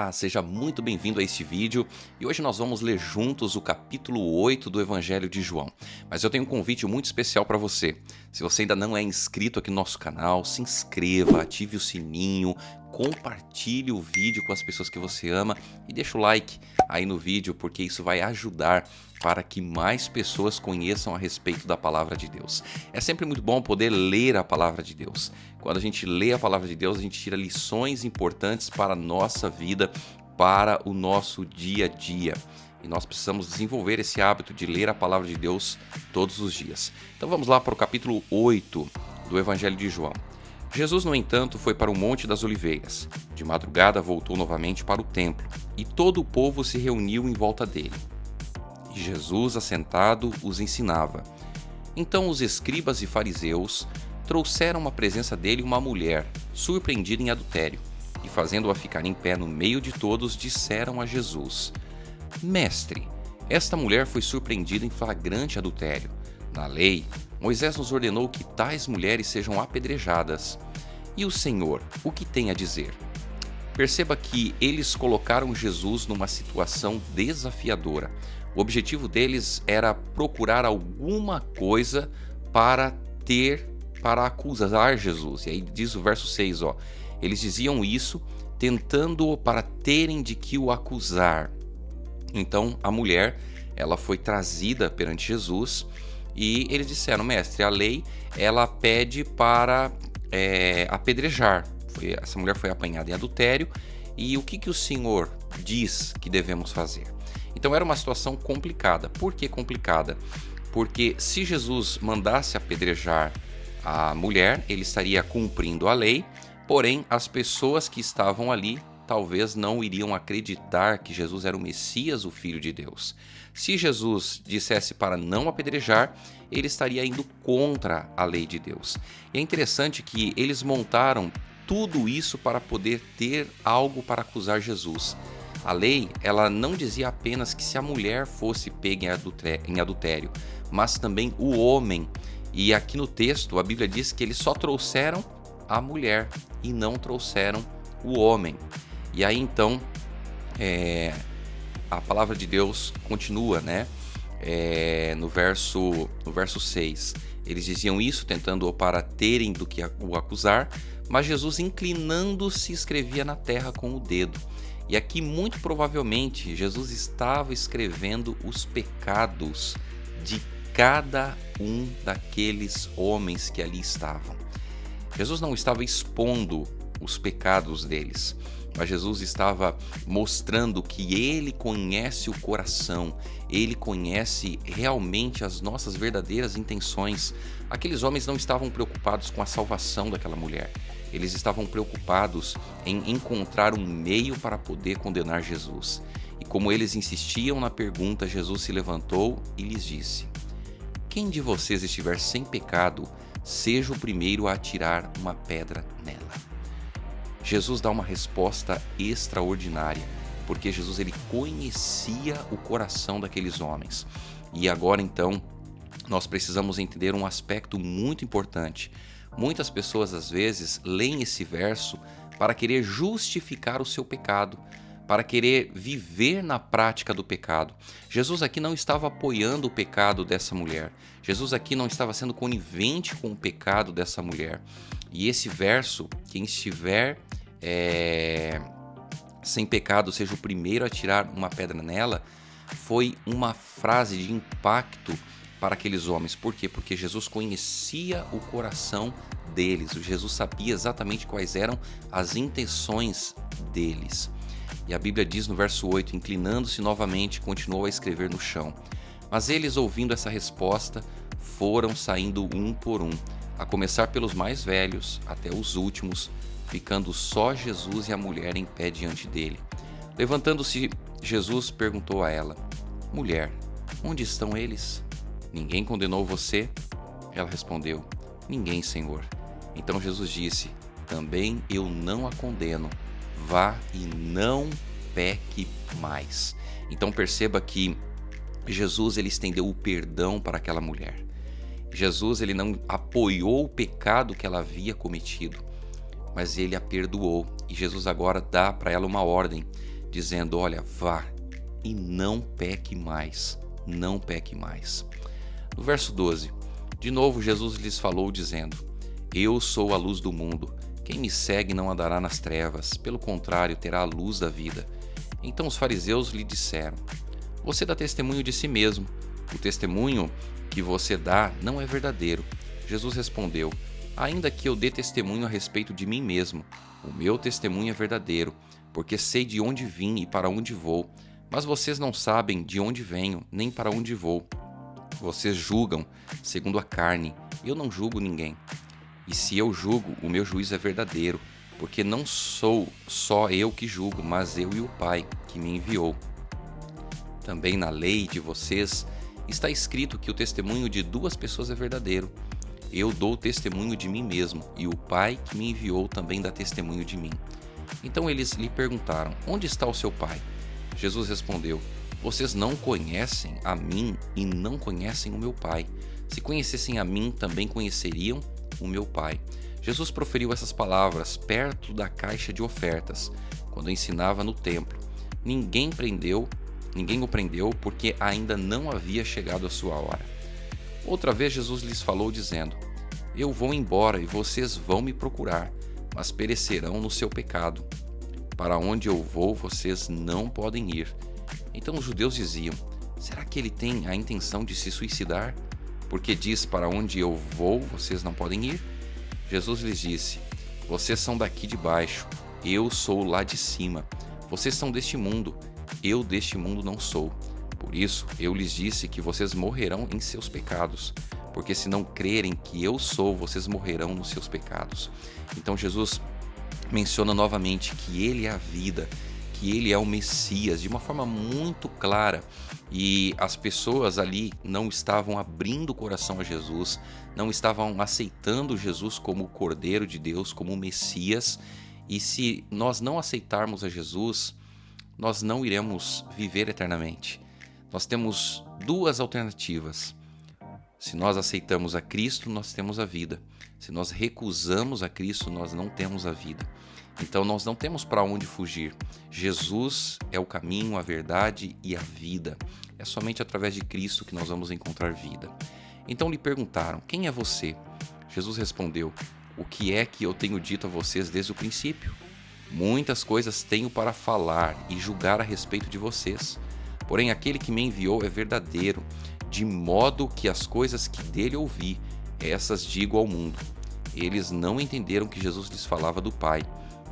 Olá, seja muito bem-vindo a este vídeo e hoje nós vamos ler juntos o capítulo 8 do Evangelho de João. Mas eu tenho um convite muito especial para você. Se você ainda não é inscrito aqui no nosso canal, se inscreva, ative o sininho, compartilhe o vídeo com as pessoas que você ama e deixa o like aí no vídeo, porque isso vai ajudar para que mais pessoas conheçam a respeito da Palavra de Deus. É sempre muito bom poder ler a Palavra de Deus. Quando a gente lê a Palavra de Deus, a gente tira lições importantes para a nossa vida, para o nosso dia a dia. E nós precisamos desenvolver esse hábito de ler a Palavra de Deus todos os dias. Então vamos lá para o capítulo 8 do Evangelho de João. Jesus, no entanto, foi para o Monte das Oliveiras. De madrugada voltou novamente para o templo, e todo o povo se reuniu em volta dele. E Jesus, assentado, os ensinava. Então os escribas e fariseus trouxeram à presença dele uma mulher, surpreendida em adultério, e fazendo-a ficar em pé no meio de todos, disseram a Jesus: Mestre, esta mulher foi surpreendida em flagrante adultério. Na lei, Moisés nos ordenou que tais mulheres sejam apedrejadas. E o Senhor, o que tem a dizer? Perceba que eles colocaram Jesus numa situação desafiadora. O objetivo deles era procurar alguma coisa para acusar Jesus. E aí diz o verso 6, eles diziam isso tentando para terem de que o acusar. Então a mulher, ela foi trazida perante Jesus e eles disseram: mestre, a lei ela pede para apedrejar. Essa mulher foi apanhada em adultério e o que o Senhor diz que devemos fazer? Então era uma situação complicada. Por que complicada? Porque se Jesus mandasse apedrejar a mulher, ele estaria cumprindo a lei, porém as pessoas que estavam ali talvez não iriam acreditar que Jesus era o Messias, o Filho de Deus. Se Jesus dissesse para não apedrejar, ele estaria indo contra a lei de Deus. E é interessante que eles montaram tudo isso para poder ter algo para acusar Jesus. A lei, ela não dizia apenas que se a mulher fosse pega em adultério, mas também o homem. E aqui no texto, a Bíblia diz que eles só trouxeram a mulher e não trouxeram o homem. E aí então, a palavra de Deus continua, no verso 6. Eles diziam isso tentando para terem do que o acusar, mas Jesus, inclinando-se, escrevia na terra com o dedo. E aqui, muito provavelmente, Jesus estava escrevendo os pecados de cada um daqueles homens que ali estavam. Jesus não estava expondo os pecados deles, mas Jesus estava mostrando que ele conhece o coração, ele conhece realmente as nossas verdadeiras intenções. Aqueles homens não estavam preocupados com a salvação daquela mulher, eles estavam preocupados em encontrar um meio para poder condenar Jesus. E como eles insistiam na pergunta, Jesus se levantou e lhes disse: quem de vocês estiver sem pecado, seja o primeiro a atirar uma pedra nela. Jesus dá uma resposta extraordinária, porque Jesus ele conhecia o coração daqueles homens. E agora então, nós precisamos entender um aspecto muito importante. Muitas pessoas às vezes leem esse verso para querer justificar o seu pecado, para querer viver na prática do pecado. Jesus aqui não estava apoiando o pecado dessa mulher. Jesus aqui não estava sendo conivente com o pecado dessa mulher. E esse verso, quem estiver sem pecado, seja o primeiro a tirar uma pedra nela, foi uma frase de impacto para aqueles homens. Por quê? Porque Jesus conhecia o coração deles. Jesus sabia exatamente quais eram as intenções deles. E a Bíblia diz no verso 8, inclinando-se novamente, continuou a escrever no chão. Mas eles, ouvindo essa resposta, foram saindo um por um, a começar pelos mais velhos até os últimos, ficando só Jesus e a mulher em pé diante dele. Levantando-se, Jesus perguntou a ela: mulher, onde estão eles? Ninguém condenou você? Ela respondeu: ninguém, Senhor. Então Jesus disse: também eu não a condeno. Vá e não peque mais. Então perceba que Jesus ele estendeu o perdão para aquela mulher. Jesus ele não apoiou o pecado que ela havia cometido, mas ele a perdoou. E Jesus agora dá para ela uma ordem. dizendo: olha, vá e não peque mais, não peque mais. No verso 12, de novo Jesus lhes falou dizendo: eu sou a luz do mundo, quem me segue não andará nas trevas, pelo contrário terá a luz da vida. Então os fariseus lhe disseram: você dá testemunho de si mesmo, o testemunho que você dá não é verdadeiro. Jesus respondeu: ainda que eu dê testemunho a respeito de mim mesmo, o meu testemunho é verdadeiro, porque sei de onde vim e para onde vou, mas vocês não sabem de onde venho, nem para onde vou. Vocês julgam segundo a carne, eu não julgo ninguém. E se eu julgo, o meu juízo é verdadeiro, porque não sou só eu que julgo, mas eu e o Pai que me enviou. Também na lei de vocês está escrito que o testemunho de duas pessoas é verdadeiro. Eu dou testemunho de mim mesmo, e o Pai que me enviou também dá testemunho de mim. Então eles lhe perguntaram: onde está o seu Pai? Jesus respondeu: vocês não conhecem a mim e não conhecem o meu Pai. Se conhecessem a mim, também conheceriam o meu Pai. Jesus proferiu essas palavras perto da caixa de ofertas, quando ensinava no templo. Ninguém o prendeu, porque ainda não havia chegado a sua hora. Outra vez Jesus lhes falou dizendo: eu vou embora e vocês vão me procurar, mas perecerão no seu pecado. Para onde eu vou, vocês não podem ir. Então os judeus diziam: será que ele tem a intenção de se suicidar? Porque diz: para onde eu vou, vocês não podem ir? Jesus lhes disse: vocês são daqui de baixo, eu sou lá de cima. Vocês são deste mundo, eu deste mundo não sou. Por isso eu lhes disse que vocês morrerão em seus pecados, porque se não crerem que eu sou, vocês morrerão nos seus pecados. Então Jesus menciona novamente que ele é a vida, que ele é o Messias, de uma forma muito clara. E as pessoas ali não estavam abrindo o coração a Jesus, não estavam aceitando Jesus como o Cordeiro de Deus, como o Messias. E se nós não aceitarmos a Jesus, nós não iremos viver eternamente. Nós temos duas alternativas. Se nós aceitamos a Cristo, nós temos a vida. Se nós recusamos a Cristo, nós não temos a vida. Então nós não temos para onde fugir. Jesus é o caminho, a verdade e a vida. É somente através de Cristo que nós vamos encontrar vida. Então lhe perguntaram: quem é você? Jesus respondeu: o que é que eu tenho dito a vocês desde o princípio? Muitas coisas tenho para falar e julgar a respeito de vocês. Porém, aquele que me enviou é verdadeiro, de modo que as coisas que dele ouvi, essas digo ao mundo. Eles não entenderam que Jesus lhes falava do Pai.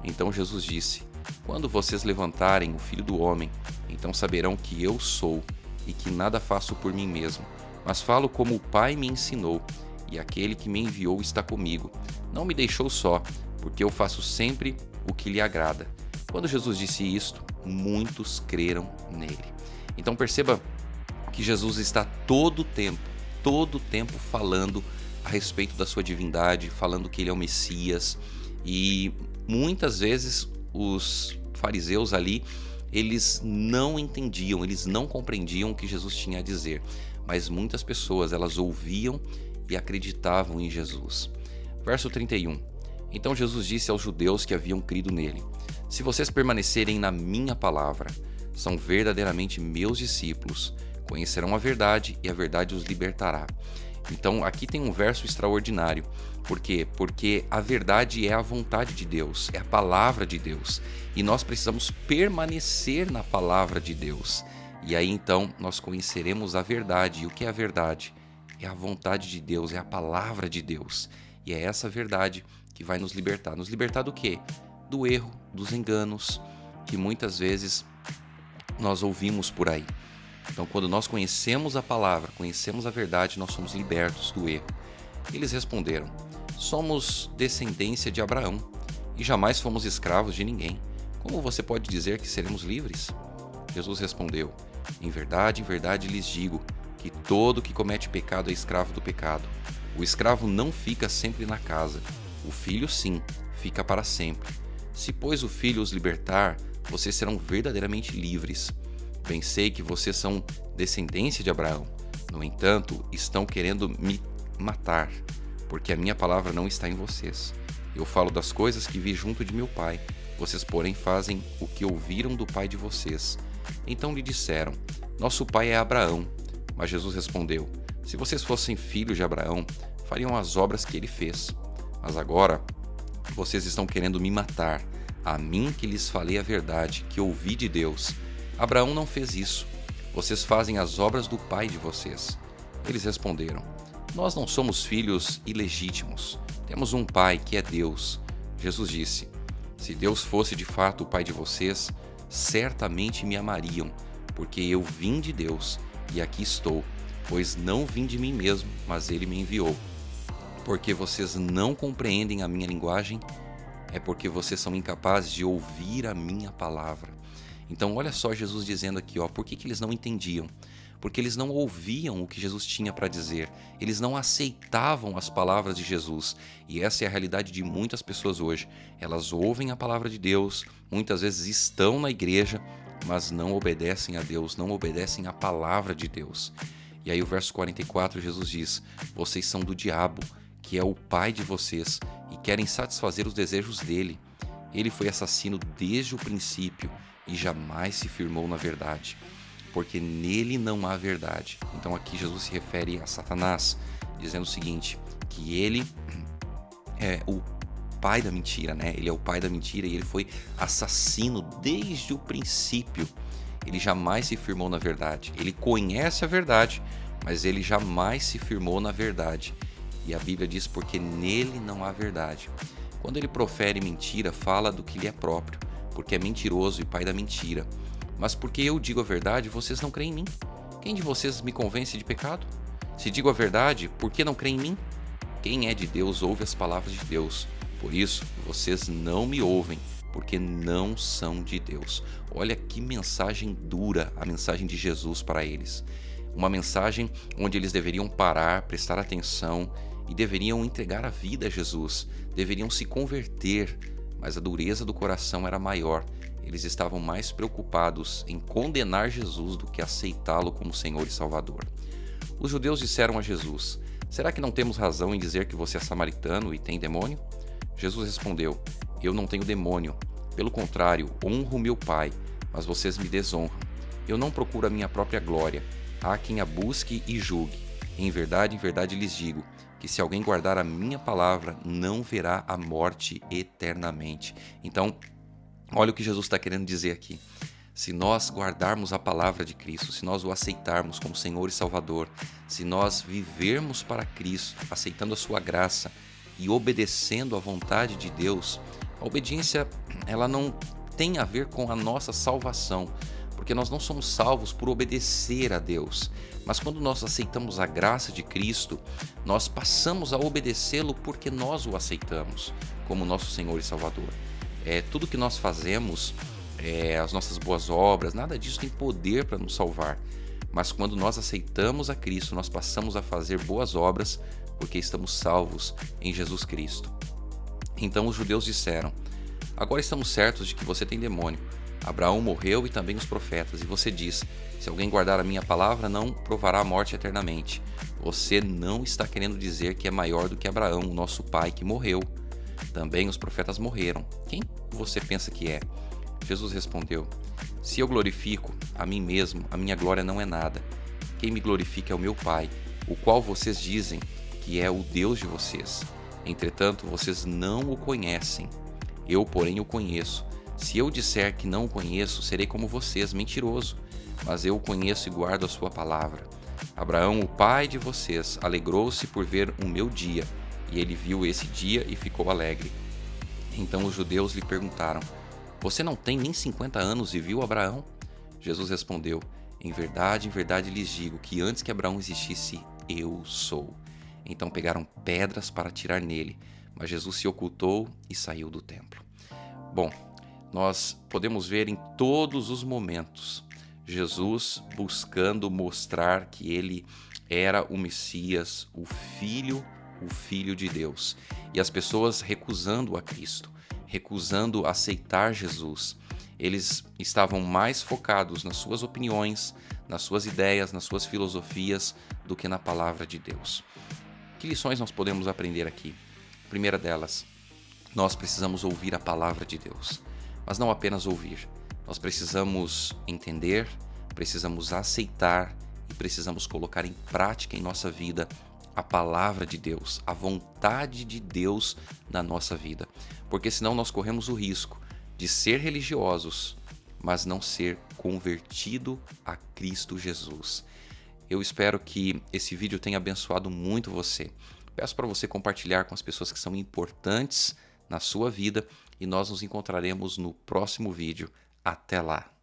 Então Jesus disse: quando vocês levantarem o Filho do Homem, então saberão que eu sou e que nada faço por mim mesmo, mas falo como o Pai me ensinou, e aquele que me enviou está comigo. Não me deixou só, porque eu faço sempre o que lhe agrada. Quando Jesus disse isto, muitos creram nele. Então perceba que Jesus está todo o tempo falando a respeito da sua divindade, falando que ele é o Messias. E muitas vezes os fariseus ali, eles não entendiam, eles não compreendiam o que Jesus tinha a dizer. Mas muitas pessoas, elas ouviam e acreditavam em Jesus. Verso 31. Então Jesus disse aos judeus que haviam crido nele: se vocês permanecerem na minha palavra, são verdadeiramente meus discípulos, conhecerão a verdade e a verdade os libertará. Então aqui tem um verso extraordinário. Por quê? Porque a verdade é a vontade de Deus, é a palavra de Deus. E nós precisamos permanecer na palavra de Deus. E aí então nós conheceremos a verdade. E o que é a verdade? É a vontade de Deus, é a palavra de Deus. E é essa verdade que vai nos libertar. Nos libertar do quê? Do erro, dos enganos, que muitas vezes nós ouvimos por aí. Então, quando nós conhecemos a palavra, conhecemos a verdade, nós somos libertos do erro. Eles responderam: somos descendência de Abraão e jamais fomos escravos de ninguém. Como você pode dizer que seremos livres? Jesus respondeu: em verdade lhes digo que todo que comete pecado é escravo do pecado. O escravo não fica sempre na casa, o filho sim, fica para sempre. Se, pois, o filho os libertar, vocês serão verdadeiramente livres. Bem sei que vocês são descendência de Abraão. No entanto, estão querendo me matar, porque a minha palavra não está em vocês. Eu falo das coisas que vi junto de meu Pai, Vocês, porém, fazem o que ouviram do pai de vocês. Então lhe disseram: Nosso pai é Abraão. Mas Jesus respondeu: Se vocês fossem filhos de Abraão, fariam as obras que ele fez. Mas agora vocês estão querendo me matar, a mim que lhes falei a verdade, que ouvi de Deus. Abraão não fez isso. Vocês fazem as obras do pai de vocês. Eles responderam: Nós não somos filhos ilegítimos. Temos um pai que é Deus. Jesus disse: Se Deus fosse de fato o pai de vocês, certamente me amariam, porque eu vim de Deus e aqui estou, pois não vim de mim mesmo, mas ele me enviou. Porque vocês não compreendem a minha linguagem, é porque vocês são incapazes de ouvir a minha palavra. Então olha só Jesus dizendo aqui, por que eles não entendiam? Porque eles não ouviam o que Jesus tinha para dizer, eles não aceitavam as palavras de Jesus. E essa é a realidade de muitas pessoas hoje. Elas ouvem a palavra de Deus, muitas vezes estão na igreja, mas não obedecem a Deus, não obedecem à palavra de Deus. E aí o verso 44, Jesus diz: Vocês são do diabo, que é o pai de vocês, e querem satisfazer os desejos dele. Ele foi assassino desde o princípio e jamais se firmou na verdade, porque nele não há verdade. Então aqui Jesus se refere a Satanás, dizendo o seguinte, que ele é o pai da mentira, né? Ele é o pai da mentira e ele foi assassino desde o princípio. Ele jamais se firmou na verdade. Ele conhece a verdade, mas ele jamais se firmou na verdade. E a Bíblia diz: porque nele não há verdade. Quando ele profere mentira, fala do que lhe é próprio, porque é mentiroso e pai da mentira. Mas porque eu digo a verdade, vocês não creem em mim. Quem de vocês me convence de pecado? Se digo a verdade, por que não creem em mim? Quem é de Deus ouve as palavras de Deus. Por isso, vocês não me ouvem, porque não são de Deus. Olha que mensagem dura a mensagem de Jesus para eles. Uma mensagem onde eles deveriam parar, prestar atenção e deveriam entregar a vida a Jesus. Deveriam se converter, mas a dureza do coração era maior. Eles estavam mais preocupados em condenar Jesus do que aceitá-lo como Senhor e Salvador. Os judeus disseram a Jesus: Será que não temos razão em dizer que você é samaritano e tem demônio? Jesus respondeu: Eu não tenho demônio. Pelo contrário, honro meu Pai, mas vocês me desonram. Eu não procuro a minha própria glória. Há quem a busque e julgue. Em verdade lhes digo, que se alguém guardar a minha palavra, não verá a morte eternamente. Então, olha o que Jesus está querendo dizer aqui. Se nós guardarmos a palavra de Cristo, se nós o aceitarmos como Senhor e Salvador, se nós vivermos para Cristo, aceitando a sua graça e obedecendo à vontade de Deus, a obediência ela não tem a ver com a nossa salvação, porque nós não somos salvos por obedecer a Deus, mas quando nós aceitamos a graça de Cristo, nós passamos a obedecê-lo porque nós o aceitamos como nosso Senhor e Salvador. Tudo que nós fazemos, as nossas boas obras, nada disso tem poder para nos salvar. Mas quando nós aceitamos a Cristo, nós passamos a fazer boas obras porque estamos salvos em Jesus Cristo. Então os judeus disseram: Agora estamos certos de que você tem demônio. Abraão morreu e também os profetas, e você diz: Se alguém guardar a minha palavra, não provará a morte eternamente. Você não está querendo dizer que é maior do que Abraão, o nosso pai, que morreu. Também os profetas morreram. Quem você pensa que é? Jesus respondeu: Se eu glorifico a mim mesmo, a minha glória não é nada. Quem me glorifica é o meu Pai, o qual vocês dizem que é o Deus de vocês. Entretanto, vocês não o conhecem. Eu, porém, o conheço. Se eu disser que não o conheço, serei como vocês, mentiroso. Mas eu o conheço e guardo a sua palavra. Abraão, o pai de vocês, alegrou-se por ver o meu dia, e ele viu esse dia e ficou alegre. Então os judeus lhe perguntaram: Você não tem nem 50 anos e viu Abraão? Jesus respondeu: em verdade lhes digo que antes que Abraão existisse, eu sou. Então pegaram pedras para atirar nele, mas Jesus se ocultou e saiu do templo. Bom, nós podemos ver em todos os momentos Jesus buscando mostrar que ele era o Messias, o Filho de Deus. E as pessoas recusando a Cristo, recusando aceitar Jesus. Eles estavam mais focados nas suas opiniões, nas suas ideias, nas suas filosofias, do que na palavra de Deus. Que lições nós podemos aprender aqui? Primeira delas, nós precisamos ouvir a palavra de Deus. mas não apenas ouvir. Nós precisamos entender, precisamos aceitar e precisamos colocar em prática em nossa vida a palavra de Deus, a vontade de Deus na nossa vida. Porque senão nós corremos o risco de ser religiosos, mas não ser convertido a Cristo Jesus. Eu espero que esse vídeo tenha abençoado muito você. Peço para você compartilhar com as pessoas que são importantes na sua vida e nós nos encontraremos no próximo vídeo. Até lá!